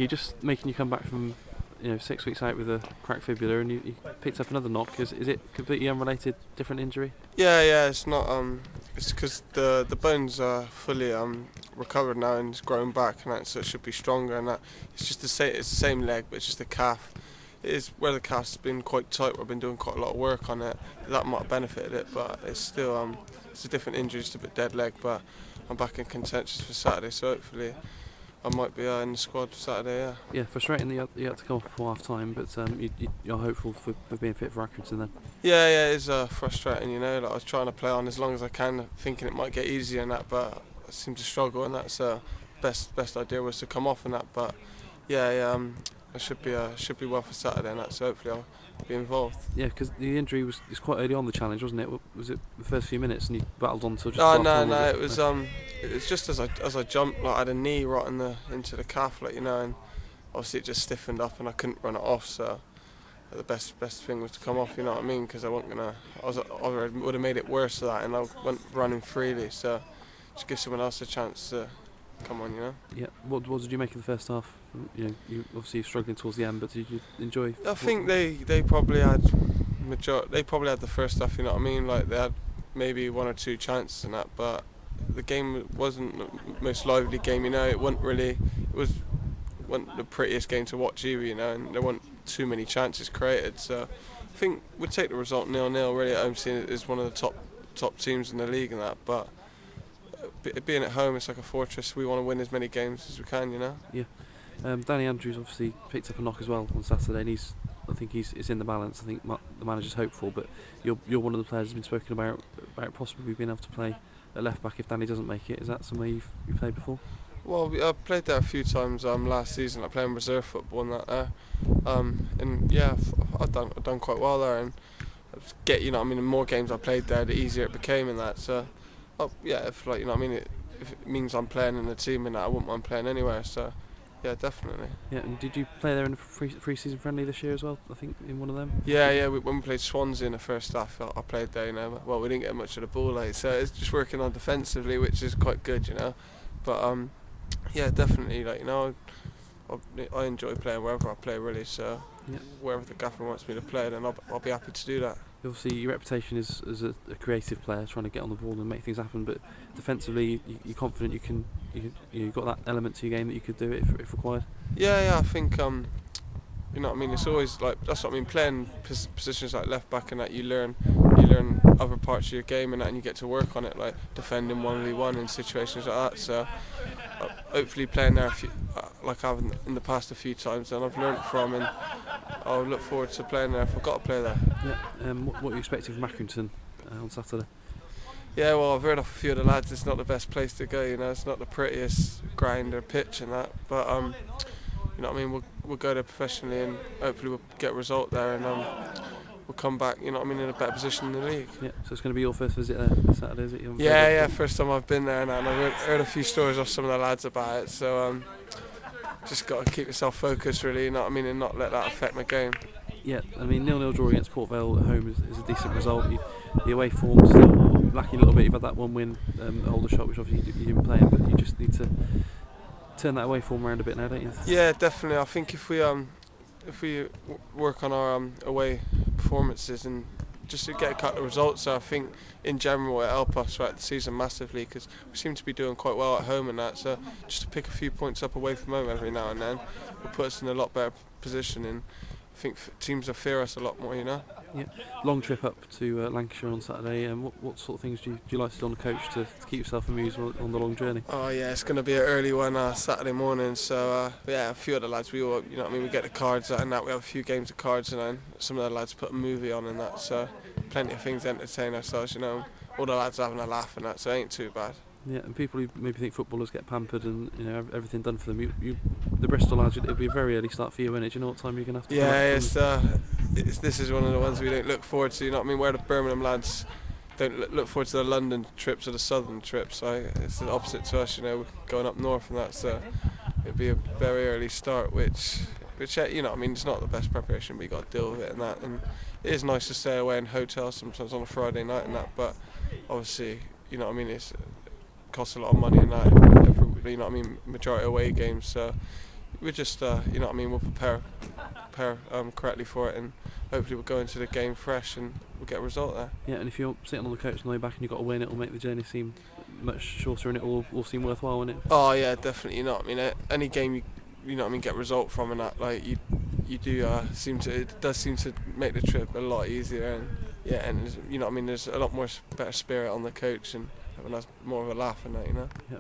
Frankie, just making you come back from 6 weeks out with a cracked fibula, and you picked up another knock. Is it completely unrelated, different injury? Yeah, it's not. It's because the bones are fully recovered now and it's grown back, and that, so it should be stronger. And that it's just the same. It's the same leg, but it's just the calf. It is where the calf's been quite tight. I've been doing quite a lot of work on it. That might have benefited it, but it's still it's a different injury, just a bit dead leg. But I'm back in contention for Saturday, so hopefully I might be in the squad for Saturday. Yeah, frustrating that you had to come off before half time, but you're hopeful for being fit for Accrington then. Yeah, it is frustrating. Like I was trying to play on as long as I can, thinking it might get easier and that, but I seem to struggle, and that's best idea was to come off and that. But I should be well for Saturday, and that, so hopefully I'll be involved. Yeah, because the injury was quite early on the challenge, wasn't it? Was it the first few minutes and you battled on until just? No. It was just as I jumped, like I had a knee right into the calf, and obviously it just stiffened up and I couldn't run it off. So the best thing was to come off. You know what I mean? Because I would have made it worse for that, and I went running freely. So just give someone else a chance to come on. Yeah. What did you make of the first half? You obviously struggling towards the end, but did you enjoy? I think they probably had the first half. You know what I mean? Like they had maybe one or two chances and that, but the game wasn't the most lively game. It wasn't the prettiest game to watch either. And there weren't too many chances created. So I think we'd take the result 0-0. Really, at home, seeing it as one of the top teams in the league and that, but. Being at home, it's like a fortress. We want to win as many games as we can, Yeah. Danny Andrews obviously picked up a knock as well on Saturday, and I think it's in the balance. I think the manager's hopeful, but you're one of the players who's been spoken about possibly being able to play at left back if Danny doesn't make it. Is that somewhere you've played before? Well, I played there a few times last season. I played in reserve football and that there, and yeah, I've done quite well there. And the more games I played there, the easier it became in that. So. If if it means I'm playing in the team and that, I wouldn't mind playing anywhere. So, yeah, definitely. Yeah, and did you play there in a pre-season friendly this year as well? I think in one of them. Yeah. When we played Swansea in the first half, I played there. Well, we didn't get much of the ball, so it's just working on defensively, which is quite good, But definitely, I enjoy playing wherever I play, really. So, wherever the gaffer wants me to play, then I'll be happy to do that. Obviously, your reputation is as a creative player, trying to get on the ball and make things happen. But defensively, you're confident you've got that element to your game that you could do it if required. Yeah. I think It's always that's what I mean. Playing positions like left back and that, you learn other parts of your game and that, and you get to work on it, like defending 1v1 in situations like that. So hopefully playing there like I've in the past a few times, and I've learned from, and I'll look forward to playing there if I've got to play there. Yeah. What are you expecting from Accrington on Saturday? Yeah, well, I've heard off a few of the lads it's not the best place to go. It's not the prettiest ground or pitch and that, but we'll go there professionally and hopefully we'll get a result there, and we'll come back, in a better position in the league. Yeah, so it's going to be your first visit there this Saturday, is it? Yeah, first time I've been there, and I've heard a few stories off some of the lads about it, so just got to keep yourself focused, really, and not let that affect my game. Yeah, 0-0 draw against Port Vale at home is a decent result. The away form's still lacking a little bit. You've had that one win at Aldershot, which obviously you didn't play in, but you just need to turn that away form around a bit now, don't you? Yeah, definitely. I think if we work on our away performances and just to get a couple of results, so I think in general it'll help us throughout the season massively, because we seem to be doing quite well at home and that. So just to pick a few points up away from home every now and then will put us in a lot better position, and I think teams will fear us a lot more. Yeah. Long trip up to Lancashire on Saturday, and what sort of things do you like to do on the coach to keep yourself amused on the long journey? Oh yeah, it's going to be an early one Saturday morning, so a few of the lads, we all, we get the cards out and that, we have a few games of cards, and then some of the lads put a movie on and that, so plenty of things to entertain ourselves, all the lads are having a laugh and that, so it ain't too bad. Yeah, and people who maybe think footballers get pampered and everything done for them. The Bristol lads, it'll be a very early start for you, isn't it? Do you know what time you're going to have to? Yeah, this is one of the ones we don't look forward to. Where the Birmingham lads don't look forward to the London trips or the southern trips. So it's the opposite to us. Going up north and that. So it'll be a very early start, which it's not the best preparation, but you got to deal with it and that. And it is nice to stay away in hotels sometimes on a Friday night and that. But obviously, it's costs a lot of money and that, majority away games, so we're just you know what I mean, we'll prepare correctly for it, and hopefully we'll go into the game fresh and we'll get a result there. Yeah, and if you're sitting on the coach on the way back and you've got to win, it'll make the journey seem much shorter and it will seem worthwhile, won't it? Oh yeah, definitely. You know what I mean, any game you know what I mean, get a result from, and that, like, you do it does seem to make the trip a lot easier, and yeah, and you know what I mean, there's a lot more better spirit on the coach, and having more of a laugh and that, you know. Yeah.